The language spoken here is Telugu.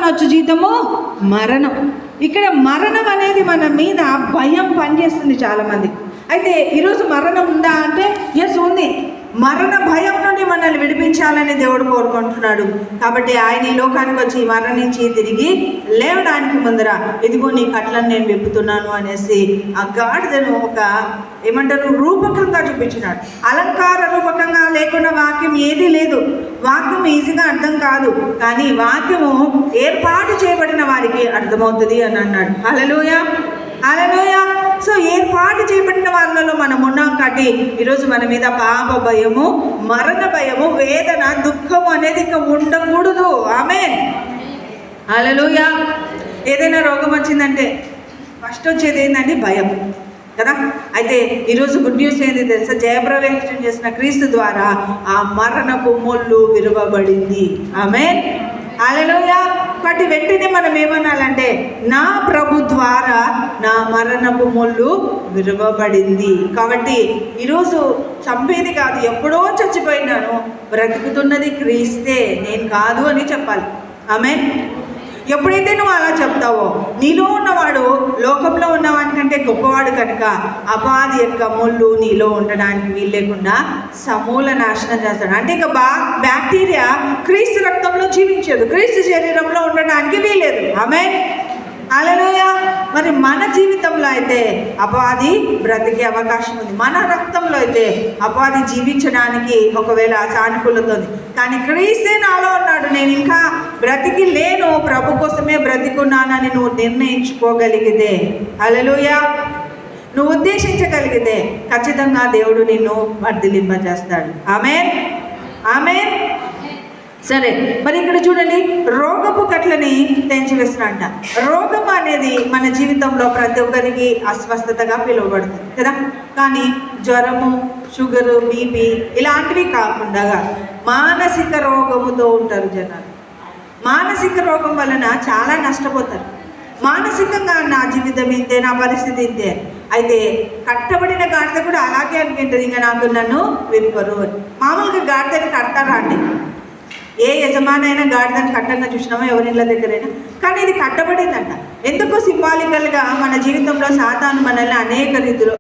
వచ్చు జీతము మరణం. ఇక్కడ మరణం అనేది మన మీద భయం పనిచేస్తుంది చాలామంది. అయితే ఈరోజు మరణం ఉందా అంటే ఎస్ ఉంది. మరణ భయం నుండి మనల్ని విడిపించాలని దేవుడు కోరుకుంటున్నాడు. కాబట్టి ఆయన ఈ లోకానికి వచ్చి మరణించి తిరిగి లేవడానికి ముందర ఇదిగో నీ కట్లను నేను విప్పుతున్నాను అనేసి ఆ గాడిదను ఒక ఏమంటారు రూపకంగా చూపించినాడు. అలంకార రూపకంగా లేకుండా వాక్యం ఏదీ లేదు. వాక్యం ఈజీగా అర్థం కాదు, కానీ వాక్యము ఏర్పాటు చేయబడిన వారికి అర్థమవుతుంది అని అన్నాడు. హల్లెలూయా, హల్లెలూయా. సో ఏర్పాటు చేయబడిన వాళ్ళలో మనం ఉన్నాం కాబట్టి ఈరోజు మన మీద పాప భయము, మరణ భయము, వేదన, దుఃఖము అనేది ఇంకా ఉండకూడదు. ఆమేన్, హల్లెలూయా. ఏదైనా రోగం వచ్చిందంటే ఫస్ట్ వచ్చేది ఏంటంటే భయం కదా. అయితే ఈరోజు గుడ్ న్యూస్ ఏంది తెలుసా? జయప్రవేశం చేసిన క్రీస్తు ద్వారా ఆ మరణపు ముళ్ళు విరవబడింది. ఆమేన్, హల్లెలూయా. కాబట్టి వెంటనే మనం ఏమనాలంటే నా ప్రభు ద్వారా నా మరణపు ముళ్ళు విరవబడింది. కాబట్టి ఈరోజు చంపేది కాదు, ఎప్పుడో చచ్చిపోయినాను, బ్రతుకుతున్నది క్రీస్తే, నేను కాదు అని చెప్పాలి. ఆమేన్. ఎప్పుడైతే నువ్వు అలా చెప్తావో నీలో ఉన్నవాడు లోకంలో ఉన్నవానికంటే గొప్పవాడు కనుక అపవాది యొక్క ముళ్ళు నీలో ఉండడానికి వీలు లేకుండా సమూల నాశనం చేస్తాడు. అంటే ఇక బ్యాక్టీరియా క్రీస్తు రక్తంలో జీవించదు, క్రీస్తు శరీరంలో ఉండడానికి వీలేదు. ఆమేన్, హల్లెలూయా. మరి మన జీవితంలో అయితే అపవాది బ్రతికే అవకాశం ఉంది. మన రక్తంలో అయితే అపవాది జీవించడానికి ఒకవేళ సానుకూలత ఉంది. కానీ క్రీస్తే నాలో ఉన్నాడు, నేను ఇంకా బ్రతికి లేను, ప్రభు కోసమే బ్రతికున్నానని నువ్వు నిర్ణయించుకోగలిగితే, హల్లెలూయా, నువ్వు ఉద్దేశించగలిగితే ఖచ్చితంగా దేవుడు నిన్ను వర్ధిలింపజేస్తాడు. ఆమేన్, ఆమేన్. సరే, మరి ఇక్కడ చూడండి, రోగపు కట్లని తెంచివేస్తున్నట్ట. రోగం అనేది మన జీవితంలో ప్రతి ఒక్కరికి అస్వస్థతగా పిలువబడుతుంది కదా. కానీ జ్వరము, షుగరు, బీపీ ఇలాంటివి కాకుండా మానసిక రోగముతో ఉంటారు జనాలు. మానసిక రోగం వలన చాలా నష్టపోతారు. మానసికంగా నా జీవితం ఇంతే, నా పరిస్థితి ఇంతే. అయితే కట్టబడిన గాడిద కూడా అలాగే అనుకుంటుంది, ఇంకా నాకు నన్ను విప్పరు అని. మామూలుగా గాడిదని కడతారా అండి? ఏ యజమానైనా గాడిదని కట్టంగా చూసినామా ఎవరిళ్ళ దగ్గరైనా? కానీ ఇది కట్టబడిందంట. ఎందుకు సింబాలికల్గా మన జీవితంలో సాతాను మనల్ని అనేక రీతిలో